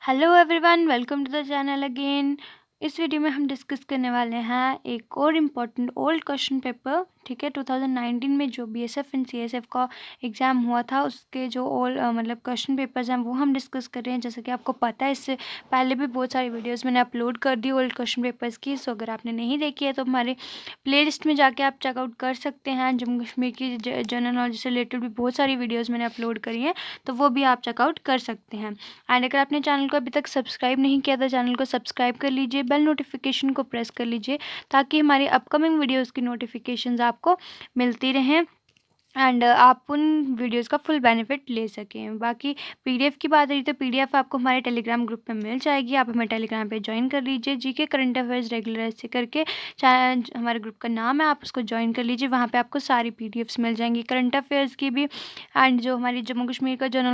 Hello everyone, welcome to the channel again. इस video में हम डिस्कस करने वाले हैं एक और इम्पॉर्टेंट ओल्ड क्वेश्चन पेपर। ठीक है, 2019 में जो बीएसएफ एंड सीएसएफ का एग्ज़ाम हुआ था उसके जो मतलब क्वेश्चन पेपर्स हैं वो हम डिस्कस कर रहे हैं। जैसे कि आपको पता है, इससे पहले भी बहुत सारी वीडियोस मैंने अपलोड कर दी ओल्ड क्वेश्चन पेपर्स की। सो अगर आपने नहीं देखी है तो हमारे प्लेलिस्ट में जाके आप चेकआउट कर सकते हैं। जम्मू कश्मीर की जनरल नॉलेज से रिलेटेड भी बहुत सारी वीडियोज़ मैंने अपलोड करी हैं, तो वो भी आप चेकआउट कर सकते हैं। एंड अगर आपने चैनल को अभी तक सब्सक्राइब नहीं किया तो चैनल को सब्सक्राइब कर लीजिए, बेल नोटिफिकेशन को प्रेस कर लीजिए ताकि हमारी अपकमिंग वीडियोस की नोटिफिकेशंस आपको मिलती रहें एंड आप उन वीडियोस का फुल बेनिफिट ले सकें। बाकी पीडीएफ की बात रही तो पीडीएफ आपको हमारे टेलीग्राम ग्रुप में मिल जाएगी। आप हमें टेलीग्राम पे ज्वाइन कर लीजिए। जीके करंट अफेयर्स रेगुलर ऐसे करके हमारे ग्रुप का नाम है, आप उसको ज्वाइन कर लीजिए। वहाँ पे आपको सारी पीडीएफ्स मिल जाएंगी करंट अफेयर्स की भी एंड जो हमारी जम्मू कश्मीर का जनरल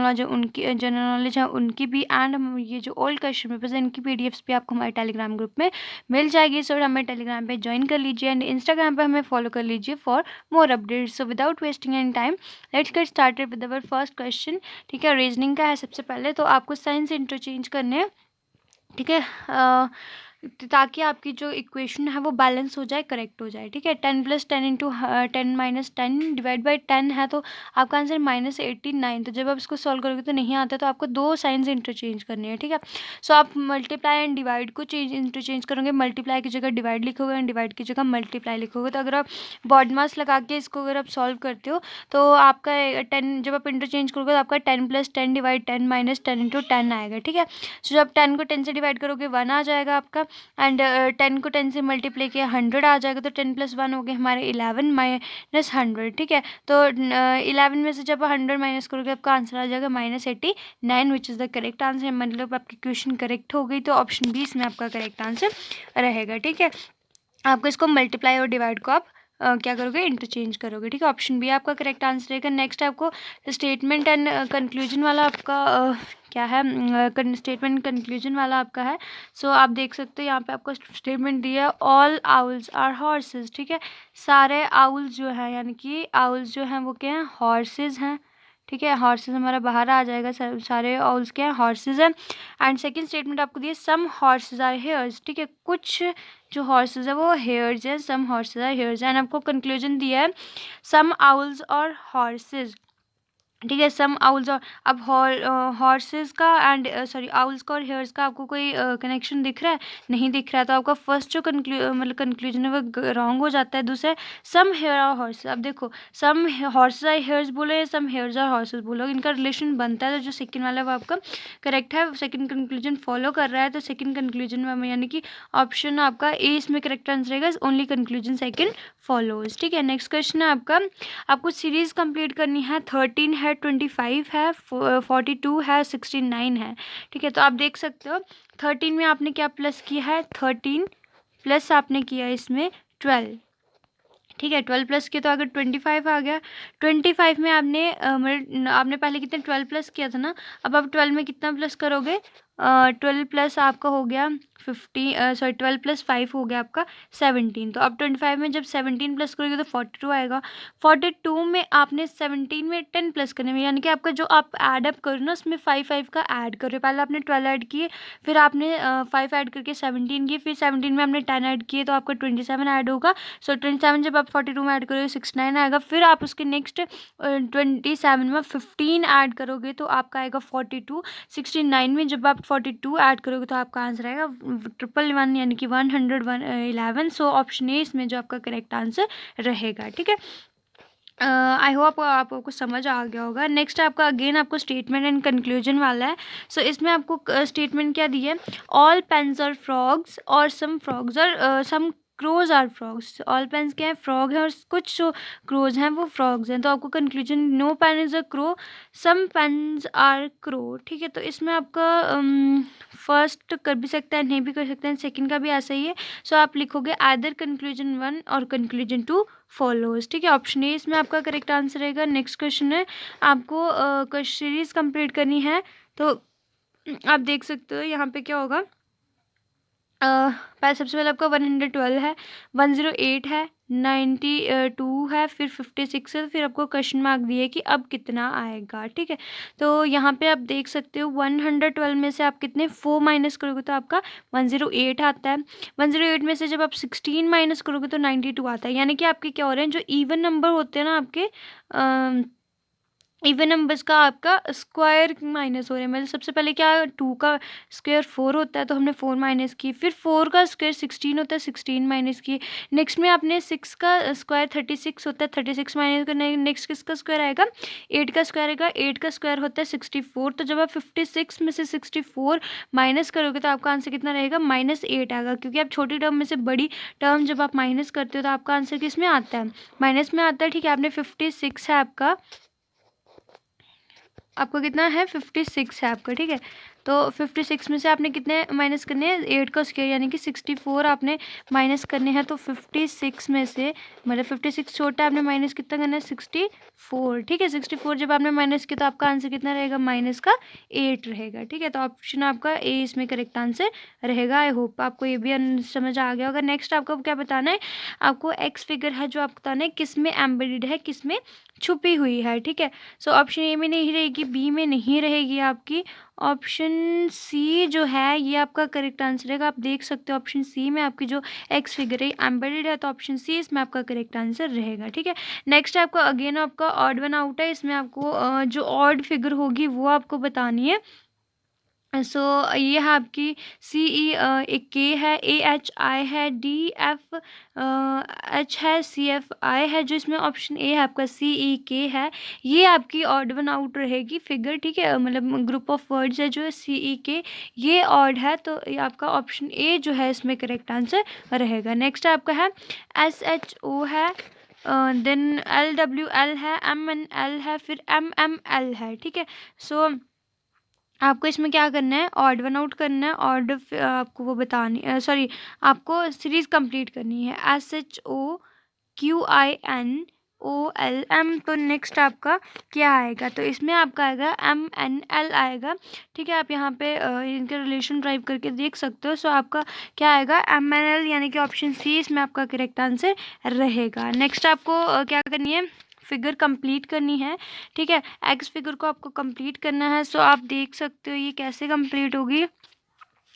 नॉलेज है उनकी भी एंड ये जो ओल्ड क्वेश्चन पेपर्स हैं इनकी पीडीएफ्स भी आपको हमारे टेलीग्राम ग्रुप में मिल जाएगी। सो हमें टेलीग्राम पे ज्वाइन कर लीजिए एंड इंस्टाग्राम पे हमें फॉलो कर लीजिए for more updates. So without wasting any time let's get started with our first question. ठीक है, रीजनिंग का है सबसे पहले, तो आपको साइंस इंटरचेंज करने हैं। ठीक है, ताकि आपकी जो इक्वेशन है वो बैलेंस हो जाए, करेक्ट हो जाए। ठीक है, 10 + 10 इंटू 10 - 10 डिवाइड बाई 10 है, तो आपका आंसर -89। तो जब आप इसको सॉल्व करोगे तो नहीं आता, तो आपको दो साइंस इंटरचेंज करने हैं। ठीक है, सो आप मल्टीप्लाई एंड डिवाइड को इंटरचेंज करोगे। मल्टीप्लाई की जगह डिवाइड लिखोगे एंड डिवाइड की जगह मल्टीप्लाई लिखोगे। तो अगर आप बॉड मास लगा के इसको अगर आप सॉल्व करते हो तो आपका 10, जब आप इंटरचेंज करोगे तो आपका 10 + 10 डिवाइड 10 - 10 इंटू 10 आएगा। ठीक है, सो जब 10 को 10 से डिवाइड करोगे 1 आ जाएगा आपका एंड 10 को 10 से मल्टीप्लाई किया 100 आ जाएगा। तो 10 + 1 हो गए हमारे 11 - 100। ठीक है, तो 11 में से जब 100 माइनस करोगे आपका आंसर आ जाएगा -89, which is the correct answer. मतलब आपकी क्वेश्चन करेक्ट हो गई, तो ऑप्शन बी इसमें आपका करेक्ट आंसर रहेगा। ठीक है, आपको इसको मल्टीप्लाई और डिवाइड को आप क्या करोगे, इंटरचेंज करोगे। ठीक है, ऑप्शन बी आपका करेक्ट आंसर रहेगा। नेक्स्ट आपको स्टेटमेंट एंड कंक्लूजन वाला आपका क्या है, स्टेटमेंट कंक्लूजन वाला आपका है। सो आप देख सकते हो यहाँ पे आपको स्टेटमेंट दिया है, ऑल आउल्स आर हॉर्सेस। ठीक है, सारे आउल्स जो है यानी कि आउल्स जो हैं वो क्या हैं, हॉर्सेस हैं। ठीक है, हॉर्सेस हमारा बाहर आ जाएगा, सारे आउल्स क्या हैं, हॉर्सेस हैं। एंड सेकंड स्टेटमेंट आपको दिया, सम हॉर्सेस आर हेयर्स। ठीक है, कुछ जो हॉर्सेस है वो हेयर्स हैं, सम हॉर्सेस आर हेयर्स। एंड आपको कंक्लूजन दिया है, सम आउल्स और हॉर्सेस। ठीक है, सम आउल्स और अब हॉर्सेस का एंड सॉरी आउल्स का और हेयर्स का आपको कोई कनेक्शन दिख रहा है, नहीं दिख रहा है, तो आपका फर्स्ट जो मतलब कंक्लूजन है वो रॉन्ग हो जाता है। दूसरा सम हेयर और हॉर्सेस, अब देखो सम हॉर्सेस आर हेयर्स बोलो या सम हेयर्स आर हॉर्सेस बोलो, इनका रिलेशन बनता है। तो जो सेकंड वाला है वो आपका करेक्ट है, सेकंड कंक्लूजन फॉलो कर रहा है। तो सेकंड कंक्लूजन में यानी कि ऑप्शन आपका ए इसमें करेक्ट आंसर रहेगा, ओनली कंक्लूजन सेकंड फॉलोज। ठीक है, नेक्स्ट क्वेश्चन है आपका, आपको सीरीज कंप्लीट करनी है। 13 है, 25 है, 42 है, 69 है। ठीक है, तो आप देख सकते हो 13 में आपने क्या प्लस किया है, 13 प्लस आपने किया इसमें 12। ठीक है, 12 प्लस किया तो अगर 25 आ गया। 25 में आपने आपने पहले कितने 12 प्लस किया था ना, अब आप 12 में कितना प्लस करोगे, 12 प्लस आपका हो गया 12 + 5 हो गया आपका 17। तो अब 25 में जब 17 प्लस करोगे तो 42 आएगा। 42 में आपने 17 में 10 प्लस करने में, यानी कि आपका जो आप ऐड अप करो ना उसमें 5 का ऐड करो। पहले आपने 12 ऐड किए, फिर आपने 5 ऐड करके 17 किए, फिर 17 में आपने 10 ऐड किए तो आपका 27 ऐड होगा। सो 27 जब आप 42 में ऐड करोगे 69 आएगा। फिर आप उसके नेक्स्ट 27 में 15 ऐड करोगे तो आपका आएगा 42। 69 में जब आप 42 ऐड करोगे तो आपका आंसर आएगा 111 यानी कि 111। सो ऑप्शन ए इसमें जो आपका करेक्ट आंसर रहेगा। ठीक है, आई होप आपको समझ आ गया होगा। नेक्स्ट आपका अगेन आपको स्टेटमेंट एंड कंक्लूजन वाला है। सो इसमें आपको स्टेटमेंट क्या दी है, ऑल पेन्स आर फ्रॉग्स और सम फ्रॉग्स और some crows are frogs. All pens क्या है, फ्रॉग है, और कुछ जो क्रोज हैं वो फ्रॉग्स हैं। तो आपको conclusion, no pain is a crow, some pains are crow. ठीक है, तो इसमें आपका फर्स्ट कर भी सकता है, नहीं भी कर सकते हैं, सेकंड का भी ऐसा ही है। सो आप लिखोगे आइदर कंक्लूजन 1 और कंक्लूजन 2 फॉलोज। ठीक है, ऑप्शन ए इसमें आपका करेक्ट आंसर रहेगा। नेक्स्ट क्वेश्चन है, आपको सीरीज कंप्लीट करनी है। तो आप देख सकते हो यहाँ पे क्या होगा, पहले सबसे पहले आपका 112 है, 108 है, 92 है, फिर 56 है, फिर आपको क्वेश्चन मार्क दिए कि अब कितना आएगा। ठीक है, तो यहाँ पे आप देख सकते हो 112 में से आप कितने 4 माइनस करोगे तो आपका 108 आता है। 108 में से जब आप 16 माइनस करोगे तो 92 आता है। यानी कि आपके क्या हो रहे हैं, जो इवन नंबर होते हैं ना आपके इवन नंबर्स का आपका स्क्वायर माइनस हो रहा है। मतलब सबसे पहले क्या 2 का स्क्वायर 4 होता है तो हमने 4 माइनस की, फिर 4 का स्क्वायर 16 होता है 16 माइनस की, नेक्स्ट में आपने 6 का स्क्वायर 36 होता है 36 माइनस करना, नेक्स्ट किसका स्क्वायर आएगा 8 का स्क्वायर आएगा, 8 का स्क्वायर होता है 64। तो जब आप 56 में से 64 माइनस करोगे तो आपका आंसर कितना रहेगा -8 आएगा, क्योंकि आप छोटी टर्म में से बड़ी टर्म जब आप माइनस करते हो तो आपका आंसर किस में आता है, माइनस में आता है। ठीक है, आपने 56 है आपका कितना है 56 है आपका। ठीक है, तो 56 में से आपने कितने माइनस करने हैं 8 का स्क्वायर यानी कि 64 आपने माइनस करने हैं। तो 56 में से मतलब 56 छोटा आपने माइनस कितना करना है 64। ठीक है, 64 जब आपने माइनस किया तो आपका आंसर कितना रहेगा -8 रहेगा। ठीक है, तो ऑप्शन आपका ए इसमें करेक्ट आंसर रहेगा। आई होप आपको ये भी समझ आ गया होगा। नेक्स्ट आपको क्या बताना है, आपको एक्स फिगर है जो आपको बताना है किस में एम्बेडेड है, किस में छुपी हुई है। ठीक है, सो ऑप्शन ए में नहीं रहेगी, बी में नहीं रहेगी आपकी, ऑप्शन सी जो है ये आपका करेक्ट आंसर रहेगा। आप देख सकते हो ऑप्शन सी में आपकी जो एक्स फिगर है एम्बेडेड है, तो ऑप्शन सी इसमें आपका करेक्ट आंसर रहेगा। ठीक है, नेक्स्ट आपका अगेन आपका ऑड वन आउट है, इसमें आपको जो ऑड फिगर होगी वो आपको बतानी है। सो ये है आपकी सी ई एक के है, ए एच आई है, डी एफ एच है, सी एफ आई है, जो इसमें ऑप्शन ए है आपका सी ई के है, ये आपकी ऑड वन आउट रहेगी फिगर। ठीक है, मतलब ग्रुप ऑफ वर्ड्स है जो है सी ई के, ये ऑड है, तो ये आपका ऑप्शन ए जो है इसमें करेक्ट आंसर रहेगा। नेक्स्ट आपका है एस एच ओ है, देन एल डब्ल्यू एल है, एम एन एल है, फिर एम एम एल है। ठीक है, सो आपको इसमें क्या करना है ऑड वन आउट करना है, ऑड आपको वो बतानी सॉरी आपको सीरीज़ कंप्लीट करनी है SHOQINOLM। तो नेक्स्ट आपका क्या आएगा, तो इसमें आपका आएगा MNL आएगा। ठीक है, आप यहाँ पे इनके रिलेशन ड्राइव करके देख सकते हो। सो आपका क्या आएगा MNL, यानी कि ऑप्शन सी इसमें आपका करेक्ट आंसर रहेगा। नेक्स्ट आपको क्या करनी है, फिगर कंप्लीट करनी है। ठीक है, एक्स फिगर को आपको कंप्लीट करना है। सो आप देख सकते हो ये कैसे कंप्लीट होगी।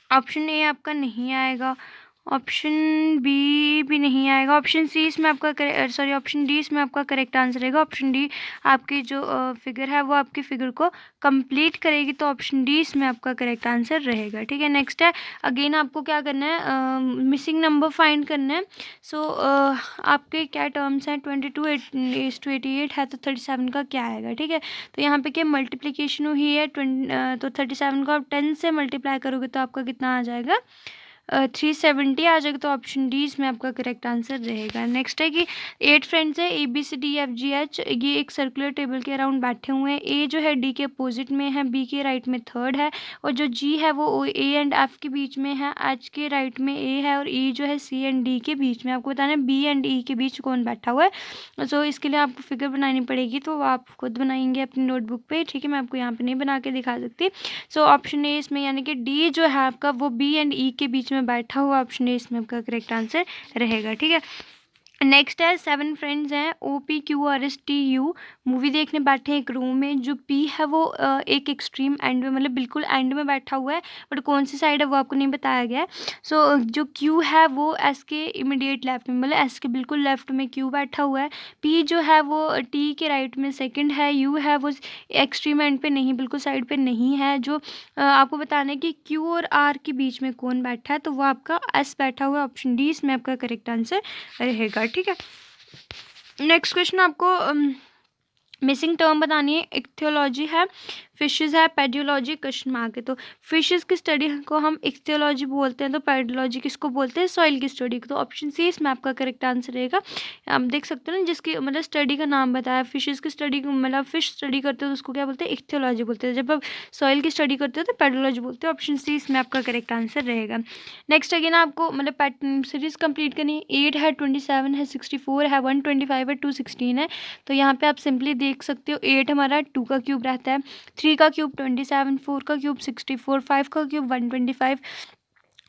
ऑप्शन ए आपका नहीं आएगा, ऑप्शन बी भी नहीं आएगा, ऑप्शन सी इसमें आपका सॉरी ऑप्शन डी इसमें आपका करेक्ट आंसर रहेगा। ऑप्शन डी आपकी जो फिगर है वो आपकी फिगर को कंप्लीट करेगी, तो ऑप्शन डी इसमें आपका करेक्ट आंसर रहेगा। ठीक है, नेक्स्ट है अगेन आपको क्या करना है मिसिंग नंबर फाइंड करना है। सो आपके क्या टर्म्स हैं 22:88 है, तो 37 का क्या आएगा। ठीक है, तो यहाँ पे क्या मल्टीप्लिकेशन हुई है तो 37 को आप 10 से मल्टीप्लाई करोगे तो आपका कितना आ जाएगा 370 आ जाएगा। तो ऑप्शन डी इसमें आपका करेक्ट आंसर रहेगा। नेक्स्ट है कि 8 फ्रेंड्स है ABCDEFGH, ये एक सर्कुलर टेबल के अराउंड बैठे हुए हैं। ए जो है डी के अपोजिट में है, बी के राइट में थर्ड है, और जो जी है वो ए एंड एफ के बीच में है, एच के राइट में ए है, और ई जो है सी एंड डी के बीच में। आपको बताना है बी एंड ई के बीच कौन बैठा हुआ है। सो इसके लिए आपको फिगर बनानी पड़ेगी, तो आप खुद बनाएंगे अपनी नोटबुक पे। ठीक है, मैं आपको यहाँ पे नहीं बना के दिखा सकती। सो ऑप्शन ए इसमें यानी कि डी जो है आपका वो बी एंड ई के बीच में बैठा हुआ, ऑप्शन ए इसमें आपका करेक्ट आंसर रहेगा। ठीक है, नेक्स्ट है 7 फ्रेंड्स हैं OPQRSTU, मूवी देखने बैठे हैं एक रूम में। जो पी है वो एक एक्सट्रीम एंड में मतलब बिल्कुल एंड में बैठा हुआ है, बट कौन सी साइड है वो आपको नहीं बताया गया है। सो जो क्यू है वो एस के इमीडिएट लेफ्ट में मतलब एस के बिल्कुल लेफ्ट में क्यू बैठा हुआ है। पी जो है वो टी के राइट में सेकंड है, यू है वो एक्सट्रीम एंड पे नहीं बिल्कुल साइड पे नहीं है। जो आपको बताना है कि क्यू और आर के बीच में कौन बैठा है, तो वो आपका एस बैठा हुआ है, ऑप्शन डी इसमें आपका करेक्ट आंसर रहेगा। ठीक है, नेक्स्ट क्वेश्चन आपको मिसिंग टर्म बतानी है। इक्थियोलॉजी है, फिशेस है, पेडियोलॉजी क्वेश्चन मार्क है। तो फिशेस की स्टडी को हम इक्थियोलॉजी बोलते हैं, तो पेडियोलॉजी किसको बोलते हैं सॉइल की स्टडी को। तो ऑप्शन सी इसमें आपका करेक्ट आंसर रहेगा। आप देख सकते हो ना जिसकी मतलब स्टडी का नाम बताया, फिशेस की स्टडी को मतलब फिश स्टडी करते हो तो उसको क्या बोलते हैं इक्थियोलॉजी बोलते हैं। जब आप सॉइल की स्टडी करते हो तो पेडियोलॉजी बोलते हैं। ऑप्शन सी इसमें आपका करेक्ट आंसर रहेगा। नेक्स्ट अगेन आपको मतलब सीरीज कंप्लीट करनी है। 8 है, 27 है, 64 है, 125 है, 216 है। तो यहाँ पे आप सिंपली देख सकते हो 8 हमारा 2 का क्यूब रहता है, 3 का क्यूब 27, 4 का क्यूब 64, 5 का क्यूब 125,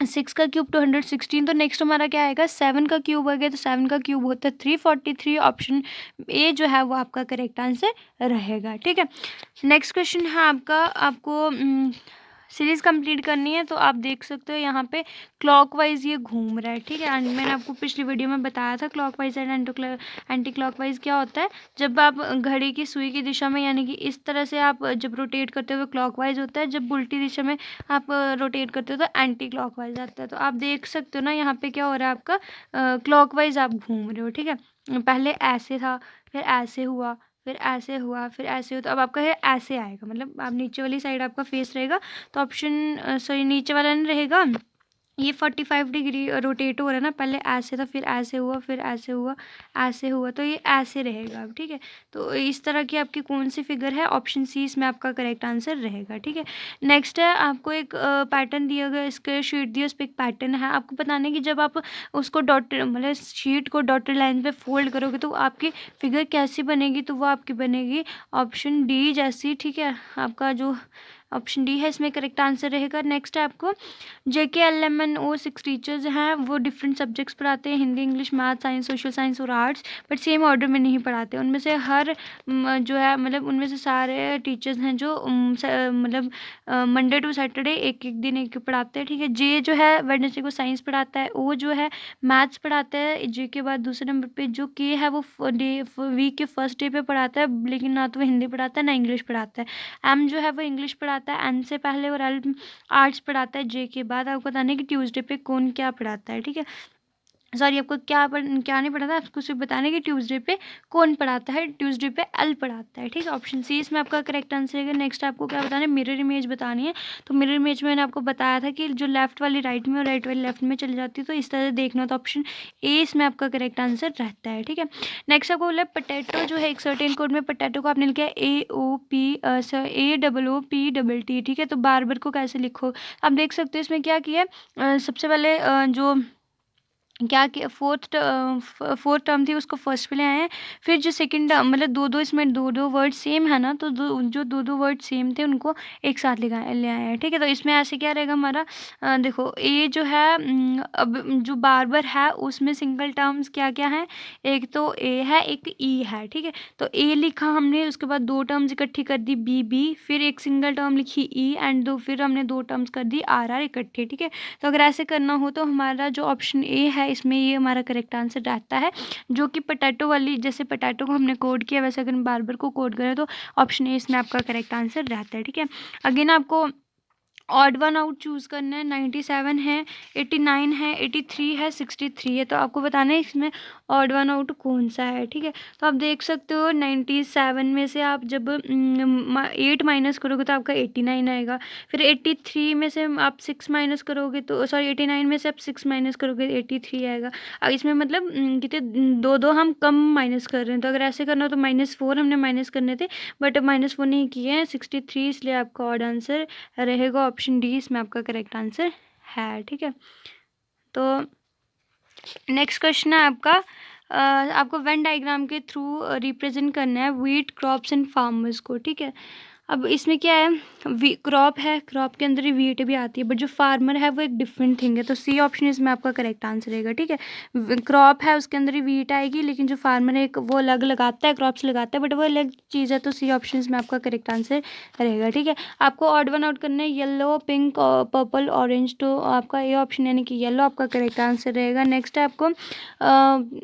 6 का क्यूब 216, तो नेक्स्ट हमारा क्या आएगा, 7 का क्यूब आ गया, तो 7 का क्यूब होता है 343। ऑप्शन ए जो है वो आपका करेक्ट आंसर रहेगा। ठीक है, नेक्स्ट क्वेश्चन है आपका, आपको सीरीज़ कंप्लीट करनी है, तो आप देख सकते हो यहाँ पे क्लॉकवाइज ये घूम रहा है। ठीक है, मैंने आपको पिछली वीडियो में बताया था क्लॉकवाइज एंड एंटी क्लॉकवाइज क्या होता है। जब आप घड़ी की सुई की दिशा में, यानी कि इस तरह से आप जब रोटेट करते हो क्लॉकवाइज होता है, जब उल्टी दिशा में आप रोटेट करते हो तो एंटी क्लॉकवाइज आता है। तो आप देख सकते हो ना यहाँ पे क्या हो रहा है, आपका क्लॉकवाइज आप घूम रहे हो। ठीक है, पहले ऐसे था, फिर ऐसे हुआ, फिर ऐसे हुआ, फिर ऐसे हुआ, तो अब आपका है ऐसे आएगा, मतलब आप नीचे वाली साइड आपका फेस रहेगा। तो ऑप्शन सॉरी नीचे वाला नहीं रहेगा, ये 45 डिग्री रोटेट हो रहा है ना, पहले ऐसे था, फिर ऐसे हुआ, फिर ऐसे हुआ, ऐसे हुआ, तो ये ऐसे रहेगा अब। ठीक है, तो इस तरह की आपकी कौन सी फिगर है, ऑप्शन सी इसमें आपका करेक्ट आंसर रहेगा। ठीक है, नेक्स्ट है आपको एक पैटर्न दिया गया, इसके शीट दिया, उस पर एक पैटर्न है, आपको बताना है कि जब आप उसको डॉटेड मतलब शीट को डॉटेड लाइन पे फोल्ड करोगे तो आपकी फिगर कैसी बनेगी, तो वो आपकी बनेगी ऑप्शन डी जैसी। ठीक है, आपका जो ऑप्शन डी है इसमें करेक्ट आंसर रहेगा। नेक्स्ट है आपको JKLMNO 6 टीचर्स हैं, वो डिफरेंट सब्जेक्ट्स पढ़ाते हैं, Hindi, English, math, science, social science और आर्ट्स, बट सेम ऑर्डर में नहीं पढ़ाते। उनमें से हर जो है मतलब उनमें से सारे टीचर्स हैं जो मतलब मंडे टू सैटरडे एक एक दिन एक पढ़ाते हैं। ठीक है, जे जो है वेडनेसडे को साइंस पढ़ाता है, ओ जो है मैथ्स पढ़ाता है, जे के बाद दूसरे नंबर पे जो के है वो वीक के फर्स्ट डे पे पढ़ाता है, लेकिन ना तो वो हिंदी पढ़ाता है ना इंग्लिश पढ़ाता है। एम जो है वो इंग्लिश पढ़ाता है एन से पहले, और एल आर्ट्स पढ़ाता है जे के बाद। आपको बताना है कि ट्यूसडे पे कौन क्या पढ़ाता है। ठीक है, सॉरी आपको क्या नहीं पढ़ाता, आपको सिर्फ बताना है कि ट्यूसडे पे कौन पढ़ाता है, ट्यूसडे पे एल पढ़ाता है। ठीक है, ऑप्शन सी इसमें आपका करेक्ट आंसर है। नेक्स्ट आपको क्या बताना है, मिरर इमेज बतानी है। तो मिरर इमेज में मैंने आपको बताया था कि जो लेफ्ट वाली राइट में और राइट वाली लेफ्ट में चली जाती है, तो इस तरह से देखना, तो ऑप्शन ए इसमें आपका करेक्ट आंसर रहता है। ठीक है, नेक्स्ट आपको बोला पटेटो जो है, एक सर्टेन कोड में पटेटो को आपने लिखा है AOP AOOPT। ठीक है, तो बार बार को कैसे लिखो, आप देख सकते हो इसमें क्या किया है, सबसे पहले जो क्या किया, फोर्थ टर्म थी उसको फर्स्ट पे ले आए हैं, फिर जो सेकंड टर्म मतलब दो दो इसमें दो दो वर्ड सेम है ना, तो जो दो दो वर्ड सेम थे उनको एक साथ ले आए हैं। ठीक है, तो इसमें ऐसे क्या रहेगा हमारा, देखो ए जो है अब जो बार बार है उसमें सिंगल टर्म्स क्या क्या है, एक तो ए है एक ई है। ठीक है, तो ए लिखा हमने, उसके बाद दो टर्म्स इकट्ठी कर दी बी, फिर एक सिंगल टर्म लिखी ई, एंड फिर हमने दो टर्म्स कर दी आर इकट्ठे। ठीक है, तो अगर ऐसे करना हो तो हमारा जो ऑप्शन ए है इसमें ये हमारा करेक्ट आंसर रहता है, जो कि पोटैटो वाली, जैसे पोटैटो को हमने कोड किया वैसे अगर हम बार बार को कोड करें तो ऑप्शन ए इसमें आपका करेक्ट आंसर रहता है। ठीक है, अगेन आपको ऑड वन आउट चूज़ करना है। 97 है, 89 है, 83 है, 63 है, तो आपको बताना है इसमें ऑड वन आउट कौन सा है। ठीक है, तो आप देख सकते हो 97 में से आप जब 8 माइनस करोगे तो आपका 89 आएगा, फिर 83 में से आप 6 माइनस करोगे तो सॉरी 89 में से आप 6 माइनस करोगे 83 आएगा। अब इसमें मतलब कितने दो दो हम कम माइनस कर रहे हैं, तो अगर ऐसे करना हो तो -4 हमने माइनस करने थे, बट -4 नहीं किए हैं, 63, इसलिए आपका ऑड आंसर रहेगा ऑप्शन डी इसमें आपका करेक्ट आंसर है। ठीक है, तो नेक्स्ट क्वेश्चन है आपका, आपको वेन डायग्राम के थ्रू रिप्रेजेंट करना है व्हीट क्रॉप्स एंड फार्मर्स को। ठीक है, अब इसमें क्या है, क्रॉप है, क्रॉप के अंदर ही वीट भी आती है, बट जो फार्मर है वो एक डिफरेंट थिंग है, तो सी ऑप्शन इसमें आपका करेक्ट आंसर रहेगा। ठीक है, क्रॉप है उसके अंदर ही वीट आएगी, लेकिन जो फार्मर है वो अलग लगाता है, क्रॉप्स लगाता है, बट वो अलग चीज़ है, तो सी ऑप्शन इसमें आपका करेक्ट आंसर रहेगा। ठीक है, आपको ऑड वन आउट करना है, येलो, पिंक, पर्पल, ऑरेंज, तो आपका ए ऑप्शन यानी कि येलो आपका करेक्ट आंसर रहेगा। नेक्स्ट है आपको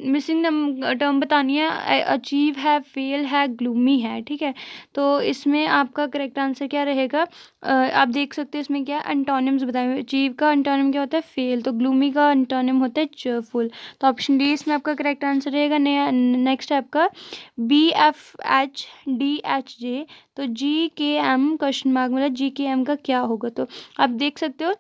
मिसिंग टर्म बतानी है, अचीव है, फेल है, ग्लूमी है। ठीक है, तो इसमें आपका करेक्ट आंसर क्या रहेगा, आप देख सकते हैं इसमें क्या एंटोनिम्स बताए, अचीव का एंटोनिम क्या होता है, फेल, तो ग्लूमी का एंटोनिम होता है चेयरफुल, तो ऑप्शन डी इसमें आपका करेक्ट आंसर रहेगा। नेक्स्ट है आपका BFHDHJ, तो GKM क्वेश्चन मार्क मतलब GKM का क्या होगा, तो आप देख सकते हो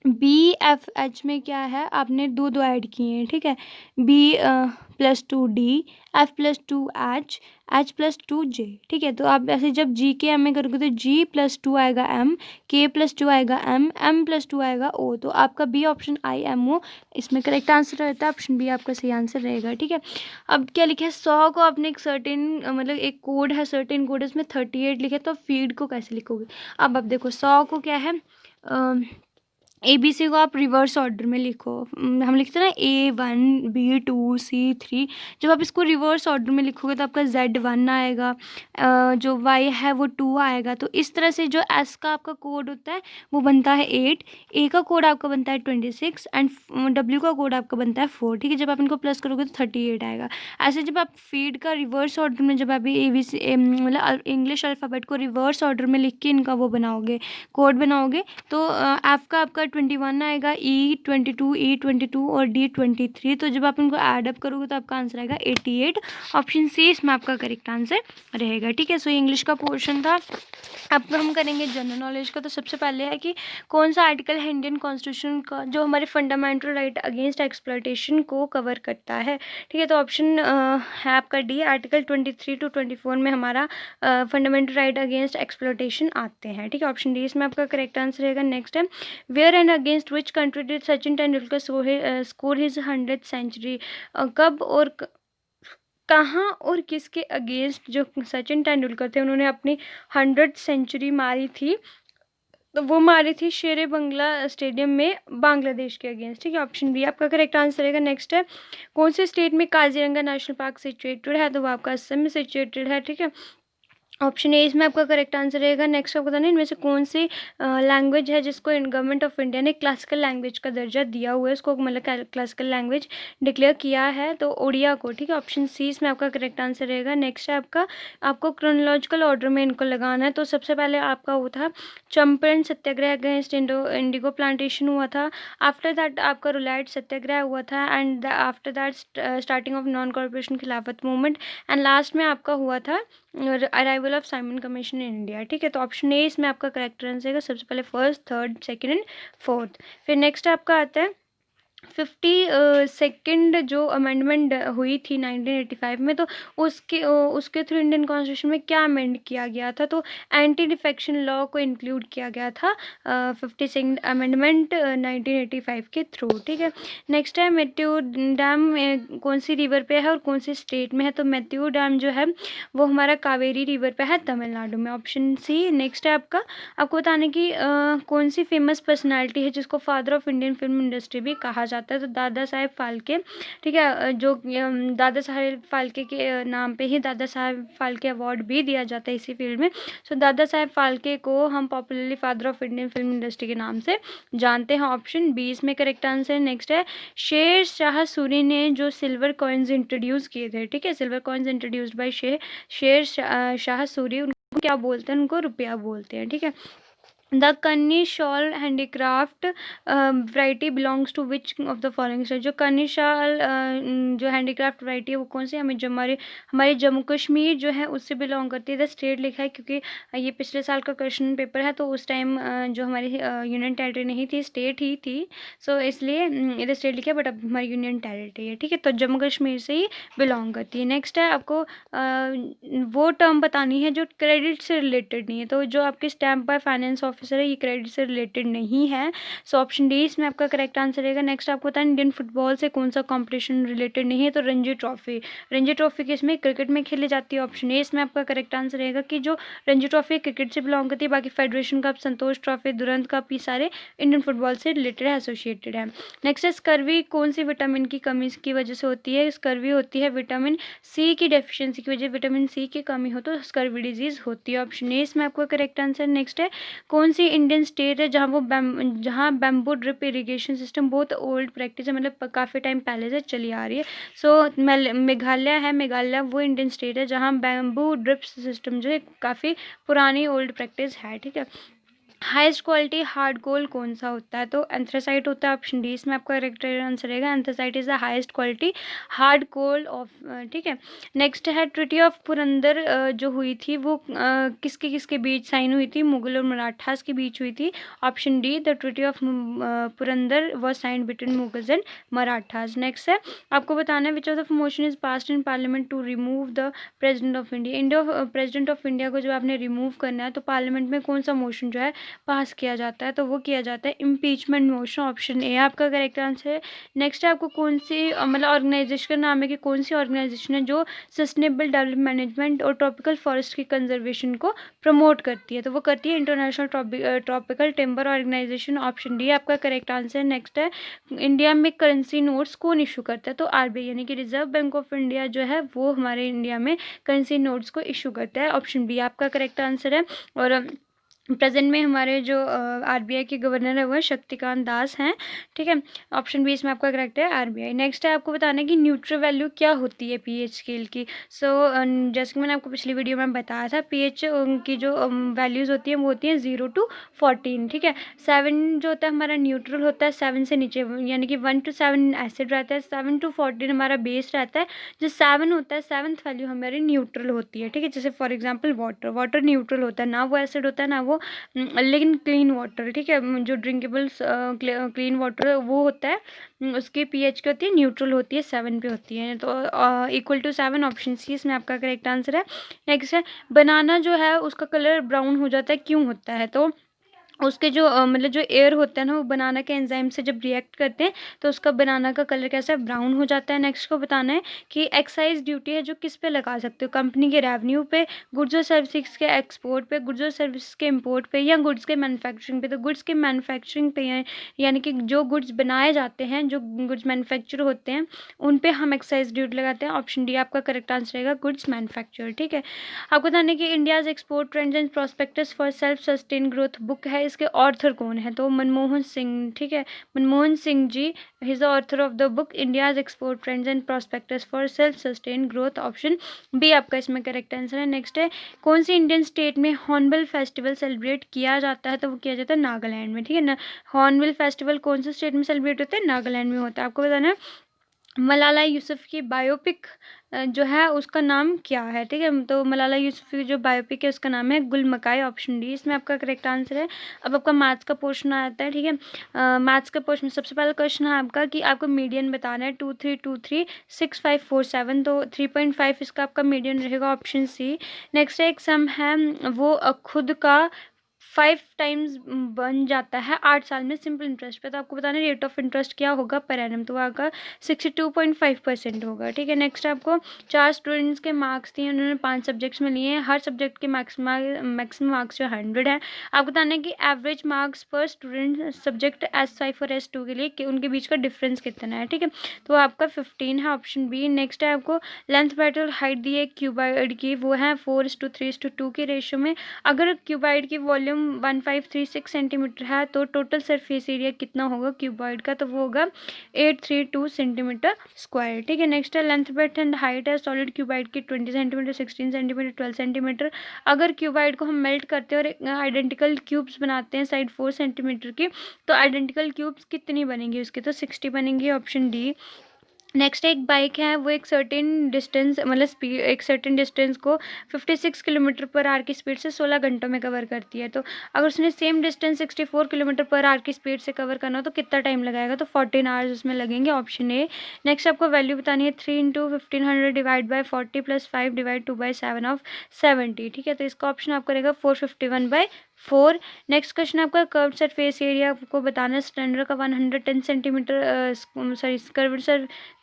BFH में क्या है, आपने दो दो ऐड किए हैं। ठीक है, B+2D, F+2H, H+2J। ठीक है, तो आप ऐसे जब GKM में करोगे तो G+2 आएगा M, K+2 आएगा M, M+2 आएगा O, तो आपका बी ऑप्शन IMO इसमें करेक्ट आंसर रहता है, ऑप्शन बी आपका सही आंसर रहेगा। ठीक है, अब क्या लिखा है, 100 को आपने एक सर्टेन मतलब एक कोड है, सर्टेन कोड है, इसमें 38 लिखे, तो फीड को कैसे लिखोगे, अब देखो 100 को क्या है, ABC को आप रिवर्स ऑर्डर में लिखो। हम लिखते हैं ना A1 B2 C3। जब आप इसको रिवर्स ऑर्डर में लिखोगे तो आपका Z1 आएगा, जो Y है वो 2 आएगा। तो इस तरह से जो S का आपका कोड होता है वो बनता है 8, A का कोड आपका बनता है 26 एंड W का कोड आपका बनता है 4। ठीक है, जब आप इनको प्लस करोगे तो 38 आएगा। ऐसे जब आप फीड का रिवर्स ऑर्डर में, जब आप ABC मतलब इंग्लिश अल्फ़ाबेट को रिवर्स ऑर्डर में लिख के इनका वो बनाओगे, कोड बनाओगे, तो एफ का आपका 21 आएगा, E22 और D23। तो जब आप इनको ऐड अप करोगे तो आपका आंसर आएगा 88। ऑप्शन सी इसमें आपका करेक्ट आंसर रहेगा। ठीक है, सो इंग्लिश का पोर्शन था। अब हम करेंगे जनरल नॉलेज का। तो सबसे पहले है कि कौन सा आर्टिकल है इंडियन कॉन्स्टिट्यूशन का जो हमारे फंडामेंटल राइट अगेंस्ट एक्सप्लॉयटेशन को कवर करता है। ठीक है, तो ऑप्शन है आपका डी, आर्टिकल 23 to 24 में हमारा फंडामेंटल राइट अगेंस्ट एक्सप्लॉयटेशन आते हैं। ठीक है, ऑप्शन डी इसमें आपका करेक्ट आंसर रहेगा। नेक्स्ट है, where and against which country did Sachin Tendulkar score his 100th century. कब और कहाँ और किसके अगेंस्ट जो सचिन तेंदुलकर थे उन्होंने अपनी 100th सेंचुरी मारी थी, तो वो मारी थी शेरे बंगला स्टेडियम में बांग्लादेश के अगेंस्ट। ठीक है, ऑप्शन बी आपका करेक्ट आंसर रहेगा। नेक्स्ट है, कौन से स्टेट में काजीरंगा नेशनल पार्क सिचुएटेड है, तो वो आपका असम में सिचुएटेड है। ठीक है, ऑप्शन ए इसमें आपका करेक्ट आंसर रहेगा। नेक्स्ट आपको बताना है इनमें से कौन सी लैंग्वेज है जिसको गवर्नमेंट ऑफ इंडिया ने क्लासिकल लैंग्वेज का दर्जा दिया हुआ है, उसको मतलब क्लासिकल लैंग्वेज डिक्लेयर किया है, तो ओडिया को। ठीक है, ऑप्शन सी इसमें आपका करेक्ट आंसर रहेगा। नेक्स्ट है आपको क्रोनोलॉजिकल ऑर्डर में इनको लगाना है। तो सबसे पहले आपका वो था चंपारण सत्याग्रह अगेंस्ट इंडिगो प्लांटेशन हुआ था। आफ्टर दैट आपका रुलाइट सत्याग्रह हुआ था, and after that starting of non corporation खिलाफत मूवमेंट, एंड लास्ट में आपका हुआ था arrival of Simon commission in India. ठीक है, तो ऑप्शन ए इसमें आपका करेक्ट आंसर है सबसे पहले first, third, second and fourth. फिर नेक्स्ट आपका आता है 52nd जो अमेंडमेंट हुई थी 1985 में, तो उसके थ्रू इंडियन कॉन्स्टिट्यूशन में क्या अमेंड किया गया था, तो एंटी डिफेक्शन लॉ को इंक्लूड किया गया था 52nd अमेंडमेंट 1985 के थ्रू। ठीक है, नेक्स्ट है मैत्यूर डैम कौन सी रिवर पे है और कौन सी स्टेट में है, तो मैत्यूर डैम जो है वो हमारा कावेरी रिवर पे है तमिलनाडु में, ऑप्शन सी। नेक्स्ट है आपको बताने की कौन सी फेमस पर्सनालिटी है जिसको father of Indian film industry भी कहा जाता है, तो दादा साहेब फाल्के। ठीक है, जो दादा साहेब फाल्के के नाम पे ही दादा साहेब फाल्के अवार्ड भी दिया जाता है इसी फील्ड में। सो दादा साहेब फाल्के को हम popularly father of Indian film industry के नाम से जानते हैं, ऑप्शन बी इसमें करेक्ट आंसर। नेक्स्ट है, शेर शाह सूरी ने जो सिल्वर कॉइन्स इंट्रोड्यूस किए थे। ठीक है, silver coins introduced by Sher Shah Suri, उनको क्या बोलते हैं, उनको रुपया बोलते हैं। ठीक है, the Kani shawl handicraft variety belongs to which of the following state. जो कन्नी शॉल जो हैंडीक्राफ्ट वैरायटी है वो कौन सी, हमारे जम्मू कश्मीर जो है उससे बिलोंग करती है। द स्टेट लिखा है क्योंकि ये पिछले साल का क्वेश्चन पेपर है, तो उस टाइम जो हमारी यूनियन टेरिटरी नहीं थी, स्टेट ही थी, सो इसलिए इधर स्टेट लिखा है, बट अब हमारी यूनियन टेरिटरी है। ठीक है, तो जम्मू कश्मीर से ही बिलोंग करती है। नेक्स्ट है, आपको वो टर्म बतानी है जो क्रेडिट से रिलेटेड नहीं है, तो जो आपके स्टैम्प बाय फाइनेंस ऑफिसर है ये क्रेडिट से रिलेटेड नहीं है, सो ऑप्शन डी इसमें आपका करेक्ट आंसर रहेगा। नेक्स्ट आपको पता है इंडियन फुटबॉल से कौन सा कंपटीशन रिलेटेड नहीं है, तो रणजी ट्रॉफी। रणजी ट्रॉफी किसमें, क्रिकेट में खेली जाती है, ऑप्शन ए इसमें आपका करेक्ट आंसर रहेगा कि जो रणजी ट्रॉफी क्रिकेट से बिलोंग करती है, बाकी फेडरेशन कप, संतोष ट्रॉफी, दुरंत कप, ये सारे इंडियन फुटबॉल से रिलेटेड है, एसोसिएटेड है। नेक्स्ट है, स्कर्वी कौन सी विटामिन की कमी की वजह से होती है, स्कर्वी होती है विटामिन सी की डेफिशिएंसी की वजह, विटामिन सी की कमी हो तो स्कर्वी डिजीज होती है, ऑप्शन ए इसमें आपका करेक्ट आंसर। नेक्स्ट है, कौन सी इंडियन स्टेट है जहाँ बैम्बू ड्रिप इरिगेशन सिस्टम बहुत ओल्ड प्रैक्टिस है, मतलब काफ़ी टाइम पहले से चली आ रही है, सो मेघालय है। मेघालय वो इंडियन स्टेट है जहाँ बैम्बू ड्रिप सिस्टम जो है काफ़ी पुरानी ओल्ड प्रैक्टिस है। ठीक है, हाईएस्ट क्वालिटी हार्ड गोल्ड कौन सा होता है, तो एंथ्रासाइट होता है, ऑप्शन डी इसमें आपका करेक्ट आंसर रहेगा। Anthracite is the highest quality hard gold of. ठीक है, नेक्स्ट है, ट्रीटी ऑफ पुरंदर जो हुई थी वो किसके किसके बीच साइन हुई थी, मुगल और मराठास के बीच हुई थी, option D the treaty of Purandar was signed between Mughals and Marathas. Next है, आपको बताना है which of the motion is passed in parliament to remove the president of India. President of India को जब आपने रिमूव करना है तो पार्लियामेंट में कौन सा मोशन जो है पास किया जाता है, तो वो किया जाता है इम्पीचमेंट मोशन। ऑप्शन ए आपका करेक्ट आंसर है। नेक्स्ट है आपको कौन सी मतलब ऑर्गेनाइजेशन का नाम है कि कौन सी ऑर्गेनाइजेशन है जो सस्टेनेबल डेवलपमेंट मैनेजमेंट और ट्रॉपिकल फॉरेस्ट की कंजर्वेशन को प्रमोट करती है, तो वो करती है international tropical timber organisation. Option D आपका करेक्ट आंसर है। नेक्स्ट है इंडिया में करेंसी नोट्स कौन इशू करता है, तो आरबीआई यानी कि रिजर्व बैंक ऑफ इंडिया जो है वो हमारे इंडिया में करेंसी नोट्स को इशू करता है। ऑप्शन बी आपका करेक्ट आंसर है। और प्रेजेंट में हमारे जो आरबीआई के गवर्नर है वो शक्तिकांत दास हैं, ठीक है। ऑप्शन बी इसमें आपका करेक्ट है आरबीआई। नेक्स्ट है आपको बताना है कि न्यूट्रल वैल्यू क्या होती है पीएच स्केल की। सो जैसे कि मैंने आपको पिछली वीडियो में बताया था, पीएच की जो वैल्यूज़ होती हैं वो होती हैं 0 to 14, ठीक है। 7 जो होता है हमारा न्यूट्रल होता है, 7 से नीचे यानी कि 1 to 7 एसिड रहता है, 7 to 14 हमारा बेस रहता है। जो 7 होता है, 7th वैल्यू हमारी न्यूट्रल होती है, ठीक है। जैसे फॉर एग्जाम्पल वाटर न्यूट्रल होता है, ना वो एसिड होता है ना वो लेकिन क्लीन वाटर, ठीक है, जो ड्रिंकेबल क्लीन वाटर वो होता है, उसकी पीएच क्या होती है, न्यूट्रल होती है, 7 पे होती है, तो इक्वल टू 7 ऑप्शन सी इसमें आपका करेक्ट आंसर है। नेक्स्ट है बनाना जो है उसका कलर ब्राउन हो जाता है, क्यों होता है, तो उसके जो मतलब जो एयर होता है ना वो बनाना के एंजाइम से जब रिएक्ट करते हैं तो उसका बनाना का कलर कैसा है, ब्राउन हो जाता है। नेक्स्ट को बताना है कि एक्साइज ड्यूटी है जो किस पे लगा सकते हो, कंपनी के रेवेन्यू पे, गुड्स और सर्विसेज के एक्सपोर्ट पे, गुड्स और सर्विसेज के इंपोर्ट पे, या गुड्स के मैन्युफैक्चरिंग पे। तो गुड्स के मैन्युफैक्चरिंग पे यानी कि जो गुड्स बनाए जाते हैं, जो गुड्स मैन्युफैक्चर होते हैं उन पे हम एक्साइज ड्यूटी लगाते हैं। ऑप्शन डी आपका करेक्ट आंसर रहेगा गुड्स मैन्युफैक्चर, ठीक है। आपको बताना है कि India's export trends and prospects for self sustain growth book है, इसके ऑर्थर कौन है, तो मनमोहन सिंह, ठीक है, Manmohan Singh ji is the author of the book India's export trends and prospects for self sustain growth. Option B आपका इसमें करेक्ट आंसर है। नेक्स्ट है कौन सी इंडियन स्टेट में हॉर्नबिल फेस्टिवल सेलिब्रेट किया जाता है, तो वो किया जाता है नागालैंड में, ठीक है ना। हॉर्नबिल फेस्टिवल कौन से स्टेट में सेलिब्रेट होता है, नागालैंड में होता है। आपको बताना है मलाला यूसुफ़ी बायोपिक जो है उसका नाम क्या है, ठीक है। तो मलाला यूसुफ़ी जो बायोपिक है उसका नाम है गुल मकाई। ऑप्शन डी इसमें आपका करेक्ट आंसर है। अब आपका मैथ्स का पोर्शन आता है, ठीक है। मैथ्स का पोर्शन में सबसे पहला क्वेश्चन है आपका कि आपको मीडियन बताना है 23236547, तो 3.5 इसका आपका मीडियन रहेगा, ऑप्शन सी। नेक्स्ट एक सम है वो खुद का 5 टाइम्स बन जाता है 8 साल में सिंपल इंटरेस्ट पे, तो आपको बताना है रेट ऑफ इंटरेस्ट क्या होगा पर एनम, तो आपका 62.5% होगा, ठीक है। नेक्स्ट आपको 4 स्टूडेंट्स के मार्क्स दिए, उन्होंने 5 सब्जेक्ट्स में लिए हैं, हर सब्जेक्ट के मैक्सिमम मार्क्स जो 100 है। आपको बताना है कि एवरेज मार्क्स पर स्टूडेंट सब्जेक्ट S5 और S2 के लिए कि उनके बीच का डिफरेंस कितना है, ठीक है, तो आपका 15 है, ऑप्शन बी। नेक्स्ट है आपको लेंथ ब्रेड्थ और हाइट दी है क्यूबाइड की, वो है 4:3:2 के रेशियो में। अगर क्यूबाइड की वॉल्यूम 1536 सेंटीमीटर है तो टोटल सरफेस एरिया कितना होगा क्यूबॉइड का, तो वो होगा 832 सेंटीमीटर स्क्वायर, ठीक है। नेक्स्ट है लेंथ ब्रेड्थ एंड हाइट है सॉलिड क्यूबाइड की 20 सेंटीमीटर, 16 सेंटीमीटर, 12 सेंटीमीटर। अगर क्यूबाइड को हम मेल्ट करते हैं और आइडेंटिकल क्यूब्स बनाते हैं साइड 4 सेंटीमीटर की, तो आइडेंटिकल क्यूब्स कितनी बनेंगी उसकी, तो 60 बनेंगी, ऑप्शन डी। नेक्स्ट एक बाइक है वो एक सर्टेन डिस्टेंस मतलब स्पीड एक सर्टेन डिस्टेंस को 56 किलोमीटर पर आवर की स्पीड से 16 घंटों में कवर करती है, तो अगर उसने same distance 64 kilometre per hour की स्पीड से कवर करना हो तो कितना टाइम लगाएगा, तो 14 आवर्स उसमें लगेंगे, ऑप्शन ए। नेक्स्ट आपको वैल्यू बतानी है 3 × 1500 डिवाइड बाई 40 + 5 डिवाइड 2/7 ऑफ 70, ठीक है, तो इसका ऑप्शन आपका रहेगा 451/4। नेक्स्ट क्वेश्चन आपका कर्व्ड सरफेस एरिया को बताना है सिलेंडर का 110 centimetre sorry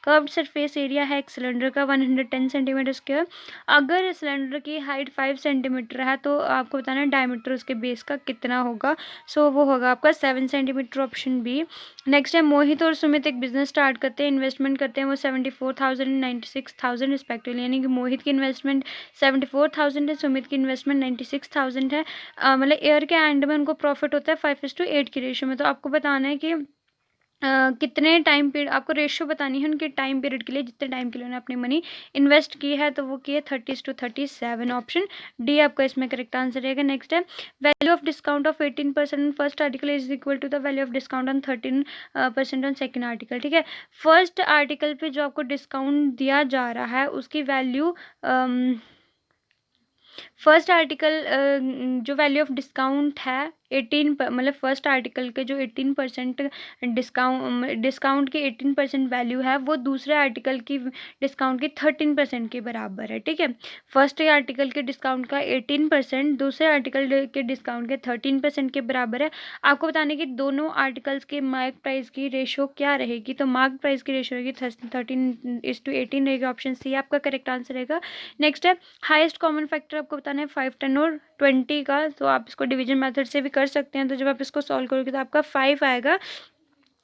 curved surface area है एक सिलेंडर का 110 सेंटीमीटर स्क्वायर। अगर सिलेंडर की हाइट 5 सेंटीमीटर है तो आपको बताना है डायमीटर उसके बेस का कितना होगा, सो वो होगा आपका 7 सेंटीमीटर, ऑप्शन बी। नेक्स्ट है मोहित और सुमित एक बिजनेस स्टार्ट करते हैं, इन्वेस्टमेंट करते हैं वो 74,000 96,000 रिस्पेक्टिवली, यानी कि मोहित की इन्वेस्टमेंट 74,000 है, सुमित की इन्वेस्टमेंट 96,000 है। मतलब ईयर के एंड में उनको प्रॉफिट होता है 5:8 की रेशियो में, तो आपको बताना है कि कितने टाइम पीरियड आपको रेशियो बतानी है उनके टाइम पीरियड के लिए, जितने टाइम के लिए उन्होंने अपनी मनी इन्वेस्ट की है, तो वो की है 30:37, ऑप्शन डी आपका इसमें करेक्ट आंसर रहेगा। नेक्स्ट है value of discount of 18% first article is equal to the value of discount on 13% on second article, ठीक है। फर्स्ट आर्टिकल पे जो आपको डिस्काउंट दिया जा रहा है उसकी वैल्यू फर्स्ट आर्टिकल जो वैल्यू ऑफ डिस्काउंट है 18 मतलब फर्स्ट आर्टिकल के जो 18% डिस्काउंट की 18% वैल्यू है वो दूसरे आर्टिकल की डिस्काउंट की 13% के बराबर है। ठीक है, फर्स्ट आर्टिकल के डिस्काउंट का 18% दूसरे आर्टिकल के डिस्काउंट के 13% के बराबर है। आपको बताने कि दोनों आर्टिकल्स के मार्क प्राइस की रेशो क्या रहेगी, तो मार्क प्राइस की रेशो रहेगी 13:18 रहेगी। ऑप्शन सी आपका करेक्ट आंसर रहेगा। नेक्स्ट है हाईएस्ट कॉमन फैक्टर आपको बताना है 5, 10 और 20 का, तो आप इसको डिवीजन मेथड से भी कर सकते हैं। तो जब आप इसको सॉल्व करोगे तो आपका 5 आएगा,